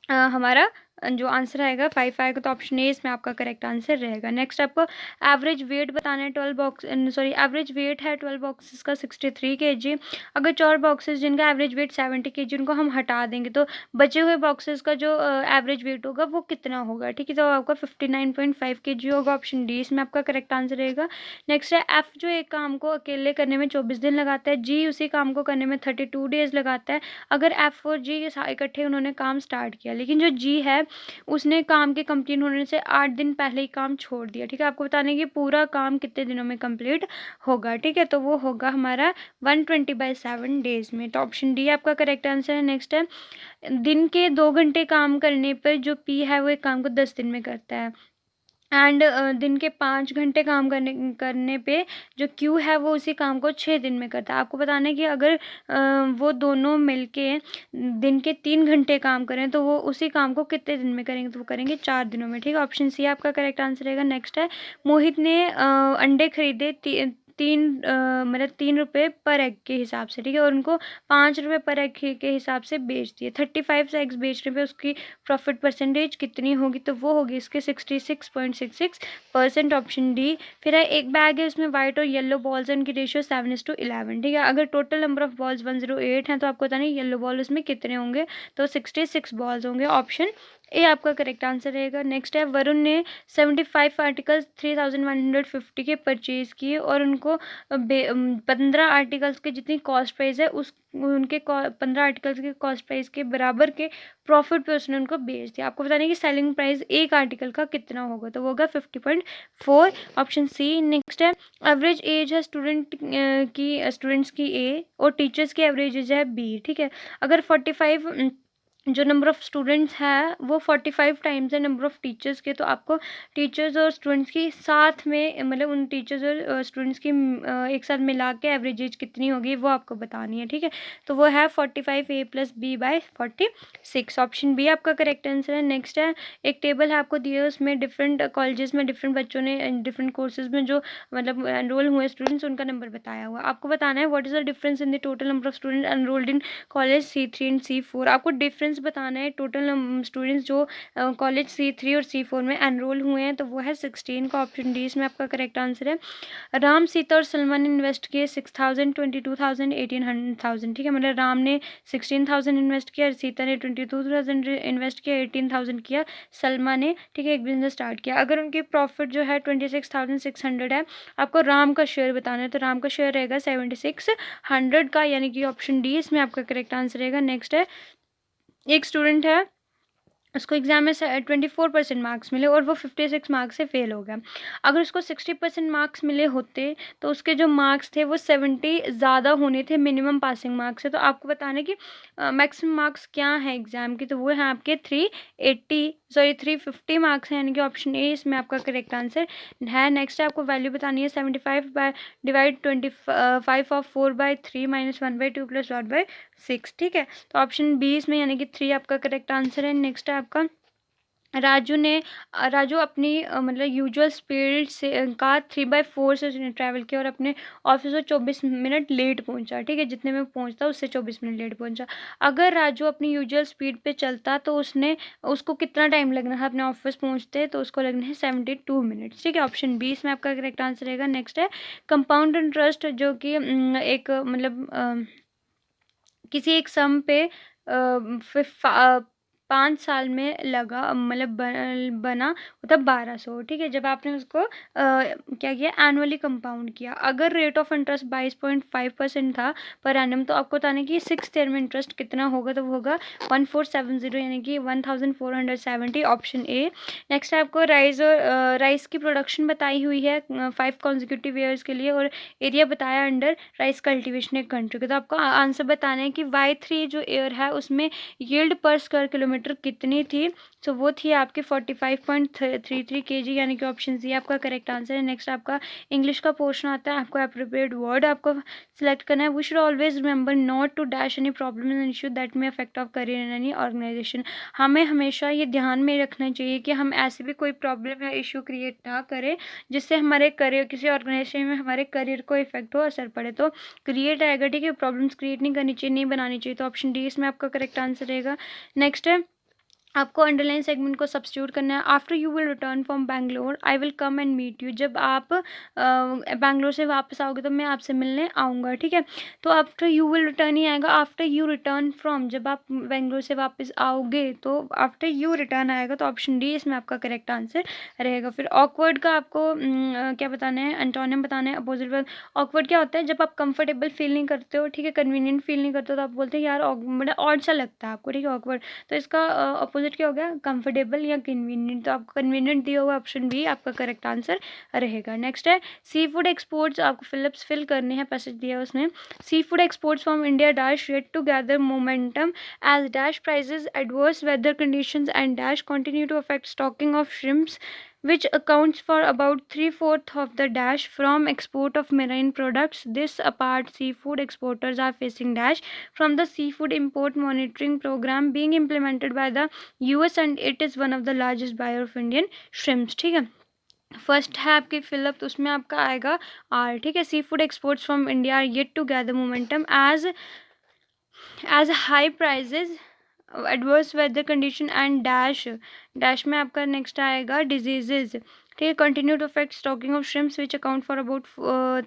हमारा जो आंसर आएगा 5 आएगा, तो ऑप्शन ए इसमें आपका करेक्ट आंसर रहेगा। नेक्स्ट आपको एवरेज वेट बताना है 12 बॉक्स एवरेज वेट है 12 बॉक्सेस का 63 kg। अगर 4 बॉक्सेस जिनका एवरेज वेट 70 kg उनको हम हटा देंगे तो बचे हुए बॉक्सेस का जो एवरेज वेट होगा वो कितना होगा। ठीक है, तो आपका 59.5 kg होगा। ऑप्शन डी इसमें आपका करेक्ट आंसर रहेगा। नेक्स्ट है एफ जो एक काम को अकेले करने में 24 दिन लगाता है, जी उसी काम को करने में 32 डेज लगाता है। अगर एफ और जी इकट्ठे उन्होंने काम स्टार्ट किया, लेकिन जो जी है उसने काम के कंप्लीट होने से 8 दिन पहले ही काम छोड़ दिया। ठीक है, आपको बताने कि पूरा काम कितने दिनों में कंप्लीट होगा। ठीक है, तो वो होगा हमारा 120/7 डेज में। तो ऑप्शन डी आपका करेक्ट आंसर है। नेक्स्ट है दिन के 2 घंटे काम करने पर जो पी है वो एक काम को 10 दिन में करता है, एंड दिन के 5 घंटे काम करने पे जो क्यू है वो उसी काम को 6 दिन में करता है। आपको बताना है कि अगर वो दोनों मिलके दिन के 3 घंटे काम करें तो वो उसी काम को कितने दिन में करेंगे, तो वो करेंगे 4 दिनों में। ठीक है, ऑप्शन सी आपका करेक्ट आंसर रहेगा। नेक्स्ट है मोहित ने अंडे खरीदे 3 रुपये पर एग के हिसाब से। ठीक है, और उनको 5 रुपये पर एग के हिसाब से बेच दिए। 35 एग्स बेचने पे उसकी प्रॉफिट परसेंटेज कितनी होगी, तो वो होगी इसके 66.66%। Option D. फिर है एक बैग है उसमें वाइट और येलो बॉल्स हैं, उनकी रेशियो 7:11। ठीक है, अगर टोटल नंबर ऑफ बॉल्स 108 हैं तो आपको बताना है येलो बॉल उसमें कितने होंगे, तो 66 बॉल्स होंगे। ऑप्शन ए आपका करेक्ट आंसर रहेगा। नेक्स्ट है वरुण ने 75 आर्टिकल्स 3150 के परचेज किए और उनको 15 आर्टिकल्स के जितनी कॉस्ट प्राइस है उस उनके 15 आर्टिकल्स के कॉस्ट प्राइस के बराबर के प्रॉफिट पे उसने उनको बेच दिया। आपको बताने कि सेलिंग प्राइस एक आर्टिकल का कितना होगा, तो वो होगा 50.4। Option C. नेक्स्ट है एवरेज एज है स्टूडेंट्स की ए और टीचर्स की एवरेज एज है बी। ठीक है, अगर 45 जो नंबर ऑफ़ स्टूडेंट्स है वो 45 टाइम्स है नंबर ऑफ़ टीचर्स के, तो आपको टीचर्स और स्टूडेंट्स की साथ में मतलब उन टीचर्स और स्टूडेंट्स की एक साथ मिला के एवरेज एज कितनी होगी वो आपको बतानी है। ठीक है, तो वो है 45 A+B/46। ऑप्शन बी आपका करेक्ट आंसर है। नेक्स्ट है एक टेबल है आपको दिया है, उसमें डिफरेंट कॉलेजेस में डिफरेंट बच्चों ने डिफरेंट कोर्सेज में जो मतलब एनरोल हुए स्टूडेंट्स उनका नंबर बताया हुआ। आपको बताना है what is the difference in the total number of student enrolled in college C3 and C4। आपको डिफरेंस बताना है टोटल स्टूडेंट्स जो कॉलेज C3 और C4 में एनरोल हुए हैं, तो वो है 16 का। ऑप्शन डी इसमें आपका करेक्ट आंसर है। राम, सीता और सलमान ने इन्वेस्ट किए 6,000, 22,000, 18,000। ठीक है, मतलब राम ने 16,000 इन्वेस्ट किया, सीता ने 22,000 इन्वेस्ट किया, 18,000 किया सलमा ने। ठीक है, एक बिजनेस स्टार्ट किया। अगर उनकी प्रॉफिट जो है 26,600 है, आपको राम का शेयर बताना है, तो राम का शेयर रहेगा 7600 का, यानी कि ऑप्शन डी इसमें आपका करेक्ट आंसर रहेगा। नेक्स्ट है एक स्टूडेंट है उसको एग्जाम में 24% मार्क्स मिले और वो 56 मार्क्स से फेल हो गया। अगर उसको 60% मार्क्स मिले होते तो उसके जो मार्क्स थे वो 70 ज़्यादा होने थे मिनिमम पासिंग मार्क्स से। तो आपको बताना है कि मैक्सिमम मार्क्स क्या है एग्जाम की, तो वो है आपके 350 मार्क्स हैं, यानी कि ऑप्शन ए इसमें आपका करेक्ट आंसर है। नेक्स्ट आपको वैल्यू बतानी है 75 डिवाइड 25 ऑफ 4/3 -1/2 + 1/6। ठीक है, तो ऑप्शन बी इसमें यानी कि 3 आपका करेक्ट आंसर है। नेक्स्ट है आपका राजू अपनी मतलब यूजुअल स्पीड से का 3/4 से उसने ट्रैवल किया और अपने ऑफिस में 24 मिनट लेट पहुंचा। ठीक है, जितने में पहुंचता उससे 24 मिनट लेट पहुंचा। अगर राजू अपनी यूजुअल स्पीड पे चलता तो उसको कितना टाइम लगना है अपने ऑफिस पहुंचते, तो उसको लगना है 72 मिनट्स। ठीक है, ऑप्शन बी इसमें आपका करेक्ट आंसर रहेगा। नेक्स्ट है कंपाउंड इंटरेस्ट, जो कि एक मतलब किसी एक सम पे 5 साल में लगा, मतलब बना, मतलब 1200, ठीक है। जब आपने उसको क्या किया, एनुअली कंपाउंड किया। अगर रेट ऑफ इंटरेस्ट 22.5% था पर एनम, तो आपको बताना कि 6th ईयर में इंटरेस्ट कितना होगा, तो वो होगा 1470, यानी कि 1470, ऑप्शन ए। नेक्स्ट आपको राइस की प्रोडक्शन बताई हुई है 5 कॉन्जिक्यूटिव ईयर्स के लिए, और एरिया बताया अंडर राइस कल्टीवेशन एक कंट्री के। तो आपको आंसर बताना है कि Y3 जो ईयर है उसमें यील्ड पर स्क्वायर किलोमीटर कितनी थी, तो वो थी आपकी 45.33 kg, यानी कि ऑप्शन सी आपका करेक्ट आंसर है। नेक्स्ट आपका इंग्लिश का पोर्शन आता है, आपको अप्रोप्रिएट वर्ड आपको सिलेक्ट करना है। We should always remember not to dash any problem and issue that may affect of career in any organisation. हमें हमेशा ये ध्यान में रखना चाहिए कि हम ऐसे भी कोई प्रॉब्लम या इशू क्रिएट ना करें जिससे हमारे करियर, किसी ऑर्गेनाइजेशन में हमारे करियर को इफेक्ट हो, असर पड़े। तो क्रिएट आएगा, ठीक है, प्रॉब्लम्स क्रिएट नहीं करनी चाहिए, नहीं बनानी चाहिए। तो ऑप्शन डी इसमें आपका करेक्ट आंसर रहेगा। नेक्स्ट है, आपको अंडरलाइन सेगमेंट को सब्स्टिट्यूट करना है। After you will return from Bangalore I will come and meet you. जब आप बैंगलोर से वापस आओगे तो मैं आपसे मिलने आऊँगा, ठीक है। तो आफ्टर यू विल रिटर्न ही आएगा, आफ्टर यू रिटर्न फ्रॉम, जब आप बैंगलोर से वापस आओगे तो आफ्टर यू रिटर्न आएगा। तो ऑप्शन डी इसमें आपका करेक्ट आंसर रहेगा। फिर ऑकवर्ड का आपको क्या बताना है, एंटोनिम बताना है, अपोजिट वर्ब। ऑकवर्ड क्या होता है, जब आप कंफर्टेबल फील नहीं करते हो, ठीक है, कन्वीनियंट फील नहीं करते हो, तो आप बोलते हैं यार बड़ा ऑड सा लगता है आपको, ठीक है, ऑकवर्ड। तो इसका अपोजिट क्या हो गया, कंफर्टेबल या कन्वीनियंट। तो आपको कन्वीनियंट दिया हुआ, ऑप्शन बी आपका करेक्ट आंसर रहेगा। नेक्स्ट है, सी फूड एक्सपोर्ट्स, आपको फिल करने हैं, पैसेज दिया है उसमें। Seafood exports from India dash rate to gather momentum as dash prices adverse weather conditions and dash continue to affect stocking of shrimps, which accounts for about 3/4 of the dash from export of marine products. This apart, seafood exporters are facing dash from the seafood import monitoring program being implemented by the US, and it is one of the largest buyer of Indian shrimps, ठीक है। First है आपकी fill up, तो उसमें आपका आएगा are, ठीक है। Seafood exports from India are yet to gather momentum as high prices adverse weather condition and dash में आपका नेक्स्ट आएगा डिजीजेज, ठीक है, continue to affect stocking of shrimps which account for about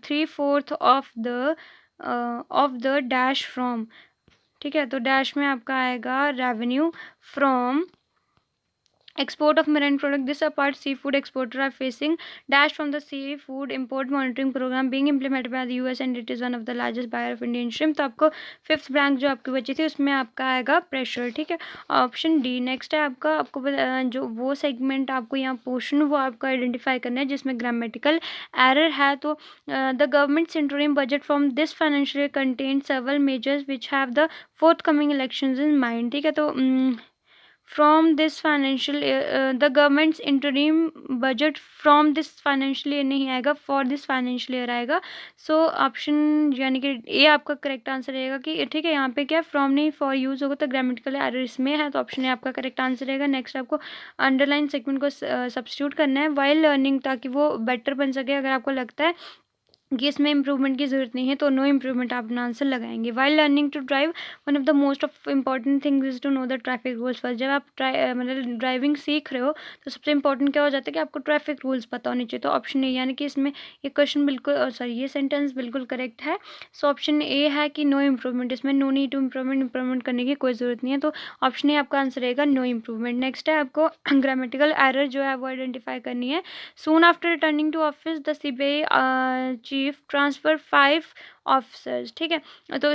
3/4 of the dash from, ठीक है। तो dash में आपका आएगा revenue from export of marine product. This apart, seafood exporters are facing dash from the seafood import monitoring program being implemented by the US, and it is one of the largest buyer of Indian shrimp. तो आपको fifth blank जो आपकी बची थी उसमें आपका आएगा pressure, ठीक है, ऑप्शन डी। नेक्स्ट है आपका, आपको जो वो सेगमेंट आपको यहाँ पोर्शन वो आपको आइडेंटिफाई करना है जिसमें ग्रामेटिकल एरर है। तो the governments interim budget from this financial year contain several measures which have the fourth coming elections in mind, ठीक है। तो from this financial year, the government's interim budget from this financial year नहीं आएगा, for this financial year आएगा। So option यानी कि ए आपका correct answer रहेगा कि, ठीक है, यहाँ पे क्या फ्रॉम नहीं फॉर यूज़ होगा, तो ग्रामेटिकल एरर इसमें है, तो ऑप्शन ए आपका करेक्ट आंसर रहेगा। नेक्स्ट आपको अंडरलाइन सेगमेंट को सब्स्टिट्यूट करना है वाइल लर्निंग, ताकि वो बेटर बन सके। अगर आपको लगता है कि इसमें इंप्रूवमेंट की जरूरत नहीं है तो नो इंप्रूवमेंट आप अपना आंसर लगाएंगे। While learning to drive, one of the most of important things is to know the traffic rules first. जब आप मतलब ड्राइविंग सीख रहे हो तो सबसे इंपॉर्टेंट क्या हो जाता है कि आपको ट्रैफिक रूल्स पता होने चाहिए। तो ऑप्शन ए, यानी कि इसमें ये क्वेश्चन बिल्कुल सॉरी ये सेंटेंस बिल्कुल करेक्ट है। सो ऑप्शन ए है कि नो इम्प्रूवमेंट, इसमें नो नीड टू इंप्रूवमेंट करने की कोई ज़रूरत नहीं है। तो ऑप्शन ए आपका आंसर रहेगा नो इम्प्रूवमेंट। नेक्स्ट है आपको ग्रामेटिकल एरर जो है वो आइडेंटिफाई करनी है। Soon after returning to office the CBI chief transfer 5 officers, ठीक है। तो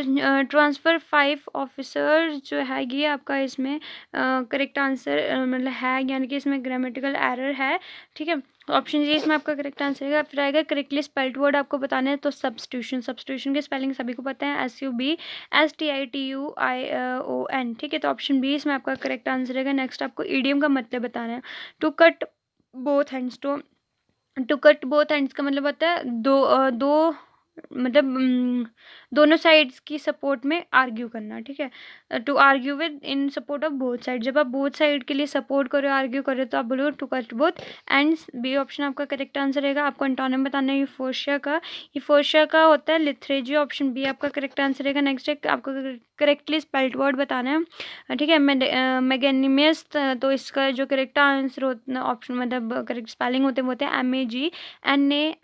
ट्रांसफ़र 5 ऑफिसर्स जो है ये आपका इसमें करेक्ट आंसर मतलब है, यानी कि इसमें ग्रामेटिकल एरर है, ठीक है। ऑप्शन जी इसमें आपका करेक्ट आंसर है। फिर आएगा करेक्टली स्पेल्ड वर्ड आपको बताना है, तो सब्स्टिट्यूशन की स्पेलिंग सभी को पता है, SUBSTITUION, ठीक है। तो ऑप्शन बी इसमें आपका करेक्ट आंसर है। नेक्स्ट आपको ईडियम का मतलब बताना है, to cut both hands. To cut both hands का मतलब होता है दो मतलब दोनों साइड्स की सपोर्ट में आर्ग्यू करना, ठीक है। To argue with in support of both side, जब आप बोथ साइड के लिए सपोर्ट करो, आर्ग्यू करो, तो आप बोलो to cut both ends. B option आपका करेक्ट आंसर रहेगा। आपको एंटोनिम बताना है यूफोर्शिया का होता है लिथरेजी, ऑप्शन बी आपका करेक्ट आंसर रहेगा। नेक्स्ट है आपको करेक्टली स्पेल्ड वर्ड बताना है, ठीक है, मैगेनिमियस। तो इसका जो करेक्ट आंसर होता है ऑप्शन मतलब करेक्ट स्पेलिंग होते हैं वो होते हैं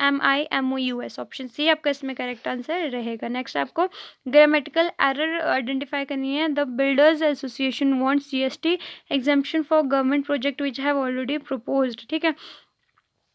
MAGNAMIMOUS, ऑप्शन सी आपका इसमें इसमें करेक्ट आंसर रहेगा। नेक्स्ट आपको ग्रामेटिकल एरर आइडेंटिफाई करनी है। The builders association wants GST exemption for government project which have already proposed, ठीक है,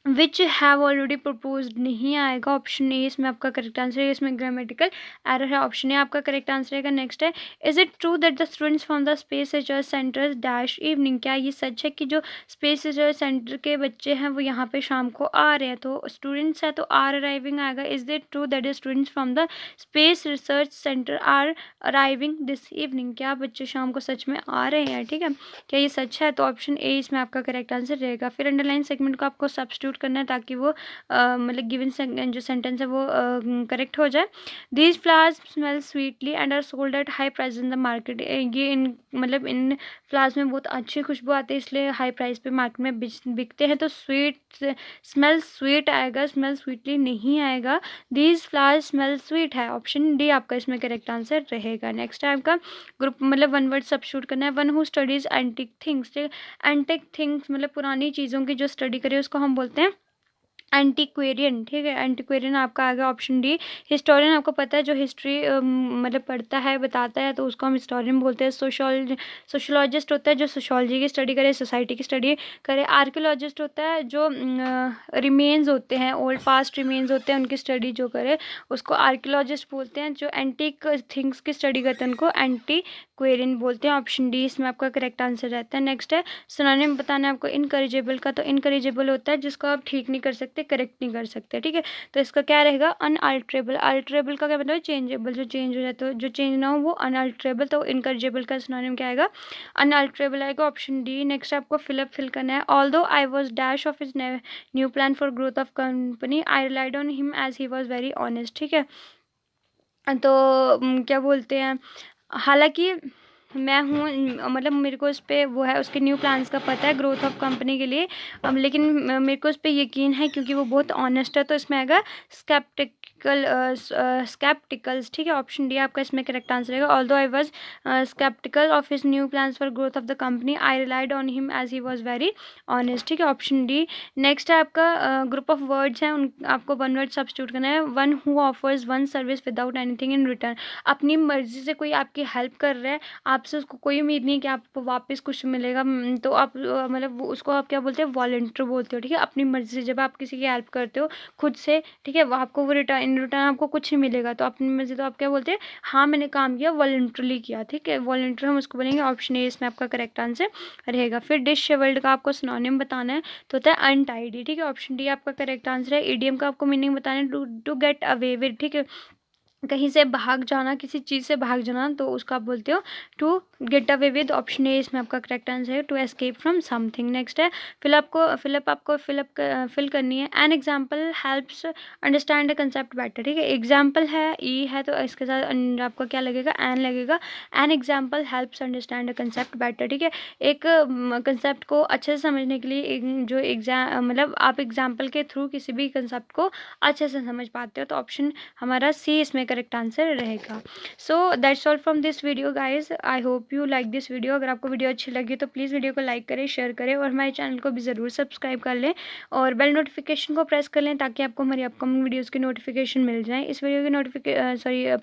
विच हैव ऑलरेडी प्रपोज नहीं आएगा, ऑप्शन ए इसमें आपका करेक्ट आंसर है, इसमें ग्रामेटिकल एरर है, ऑप्शन ए आपका करेक्ट आंसर रहेगा। नेक्स्ट है, is it true that the students from the space research centre dash evening, क्या ये सच है कि जो स्पेस रिसर्च सेंटर के बच्चे हैं वो यहाँ पे शाम को आ रहे हैं, तो स्टूडेंट्स है तो आर अराइविंग आएगा। Is it true that the students from the space research centre are arriving this evening, क्या बच्चे शाम को सच में आ रहे हैं, ठीक है, क्या ये सच है, तो ऑप्शन ए इसमें आपका करेक्ट आंसर रहेगा। फिर अंडरलाइन सेगमेंट को आपको सब्स्टिट्यूट करना है ताकि वो मतलब गिवन जो सेंटेंस है वो करेक्ट हो जाए। These flowers smell sweetly and are sold at high price in the market, ये इन मतलब इन फ्लावर्स में बहुत अच्छी खुशबू आती है इसलिए हाई प्राइस पे मार्केट में बिकते हैं, तो स्वीट स्मेल स्वीट आएगा, स्मेल स्वीटली नहीं आएगा। दीज फ्लावर्स स्मेल स्वीट है, ऑप्शन डी आपका इसमें करेक्ट आंसर रहेगा। नेक्स्ट है आपका ग्रुप मतलब वन वर्ड सब्स्टिट्यूट करना है। One who studies antique things, antique things मतलब पुरानी चीज़ों की जो स्टडी करे उसको हम बोलते हैं एंटीक्वेरियन, ठीक है, एंटीक्वेरियन आपका आ गया ऑप्शन डी। हिस्टोरियन आपको पता है जो हिस्ट्री मतलब पढ़ता है बताता है तो उसको हम हिस्टोरियन बोलते हैं। सोशोलॉजिस्ट होता है जो सोशोलॉजी की स्टडी करे, सोसाइटी की स्टडी करे। आर्कियोलॉजिस्ट होता है जो रिमेन्स होते हैं, ओल्ड पास्ट रिमेन्स होते हैं, उनकी स्टडी जो करे उसको आर्कियोलॉजिस्ट बोलते हैं। जो एंटीक थिंग्स की स्टडी करते हैं उनको एंटीक्वेरियन बोलते हैं, ऑप्शन डी इसमें आपका करेक्ट आंसर रहता है। नेक्स्ट है सिनोनिम बताना है आपको इनकरेजेबल का, तो इनकरेजेबल होता है जिसको आप ठीक नहीं कर सकते, करेक्ट नहीं कर सकते, ठीक है, तो इसका क्या रहेगा अनअल्टरेबल। अल्टरेबल का क्या मतलब है चेंजेबल, जो चेंज हो जाता है, जो चेंज ना हो वो अनअल्टरेबल, तो इनकरेजेबल का सिनोनिम क्या आएगा अनअल्टरेबल आएगा, ऑप्शन डी। नेक्स्ट आपको फिल करना है। Although I was dash of his new plan for growth of company I relied on him as he was very honest, ठीक है, तो क्या बोलते हैं, हालांकि मैं हूँ मतलब मेरे को उस पर वो है उसके न्यू प्लान्स का पता है ग्रोथ ऑफ कंपनी के लिए, लेकिन मेरे को उस पर यकीन है क्योंकि वो बहुत ऑनेस्ट है, तो इसमें आएगा स्केप्टिकल्स, ठीक है, ऑप्शन डी आपका इसमें करेक्ट आंसर रहेगा। Although I was sceptical of his new plans for growth of the company I relied on him as he was very honest, ठीक है, ऑप्शन डी। नेक्स्ट है आपका ग्रुप ऑफ वर्ड्स हैं, उन आपको वन वर्ड सब्स्टिट्यूट करना है। One who offers one service without anything in return, अपनी मर्जी से कोई आपकी हेल्प कर रहा है, आपसे उसको कोई उम्मीद नहीं कि आपको वापस कुछ मिलेगा, तो आप मतलब उसको आप क्या बोलते हैं वॉलंटियर बोलते हो, ठीक है, अपनी मर्जी से जब आप किसी की हेल्प करते हो खुद से, ठीक है, वो आपको वो रिटर्न इन रिटर्न आपको कुछ नहीं मिलेगा, तो अपनी मर्जी, तो आप क्या बोलते हैं हाँ मैंने काम किया वॉलंटरली किया, ठीक है, वॉलंटियर हम उसको बोलेंगे, ऑप्शन ए इसमें आपका करेक्ट आंसर रहेगा। फिर डिसहेबल्ड का आपको सिनोनिम बताना है, तो होता है अनटाइडी, ठीक है, ऑप्शन डी आपका करेक्ट आंसर है। इडियम का आपको मीनिंग बताना है टू गेट अवे विद, ठीक है, कहीं से भाग जाना, किसी चीज़ से भाग जाना, तो उसको आप बोलते हो to get away with, option A इसमें आपका करेक्ट आंसर है to escape from something. Next है फिल करनी है। An example helps understand the concept better, ठीक है, एग्जाम्पल है ई है तो इसके साथ आपका क्या लगेगा एन लगेगा। N example helps understand the concept better, ठीक है, एक कंसेप्ट को अच्छे से समझने के लिए जो मतलब आप एग्जाम्पल के थ्रू किसी भी कंसेप्ट को अच्छे से समझ पाते हो, तो ऑप्शन हमारा सी इसमें करेक्ट आंसर रहेगा। So that's all from this video guys, I hope you like this video. अगर आपको वीडियो अच्छी लगी तो प्लीज़ वीडियो को लाइक करें, शेयर करें और हमारे चैनल को भी ज़रूर सब्सक्राइब कर लें और बेल नोटिफिकेशन को प्रेस कर लें ताकि आपको हमारी अपकमिंग वीडियोज़ की नोटिफिकेशन मिल जाए। इस वीडियो की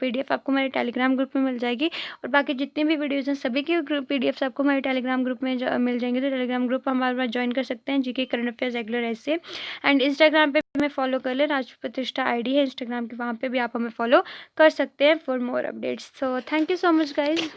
PDF आपको हमारे टेलीग्राम ग्रुप में मिल जाएगी और बाकी जितनी भी वीडियोज़ हैं सभी की PDFs आपको हमारे टेलीग्राम ग्रुप में मिल जाएंगे, तो टेलीग्राम ग्रुप हमारे पास ज्वाइन कर सकते हैं, जीके करंट अफेयर्स रेगुलर ऐसे। एंड इंस्टाग्राम पे हमें फॉलो कर लें, राज प्रतिष्ठा ID है इंस्टाग्राम की, वहाँ पे भी आप हमें फॉलो कर सकते हैं for more updates. So thank you so much guys.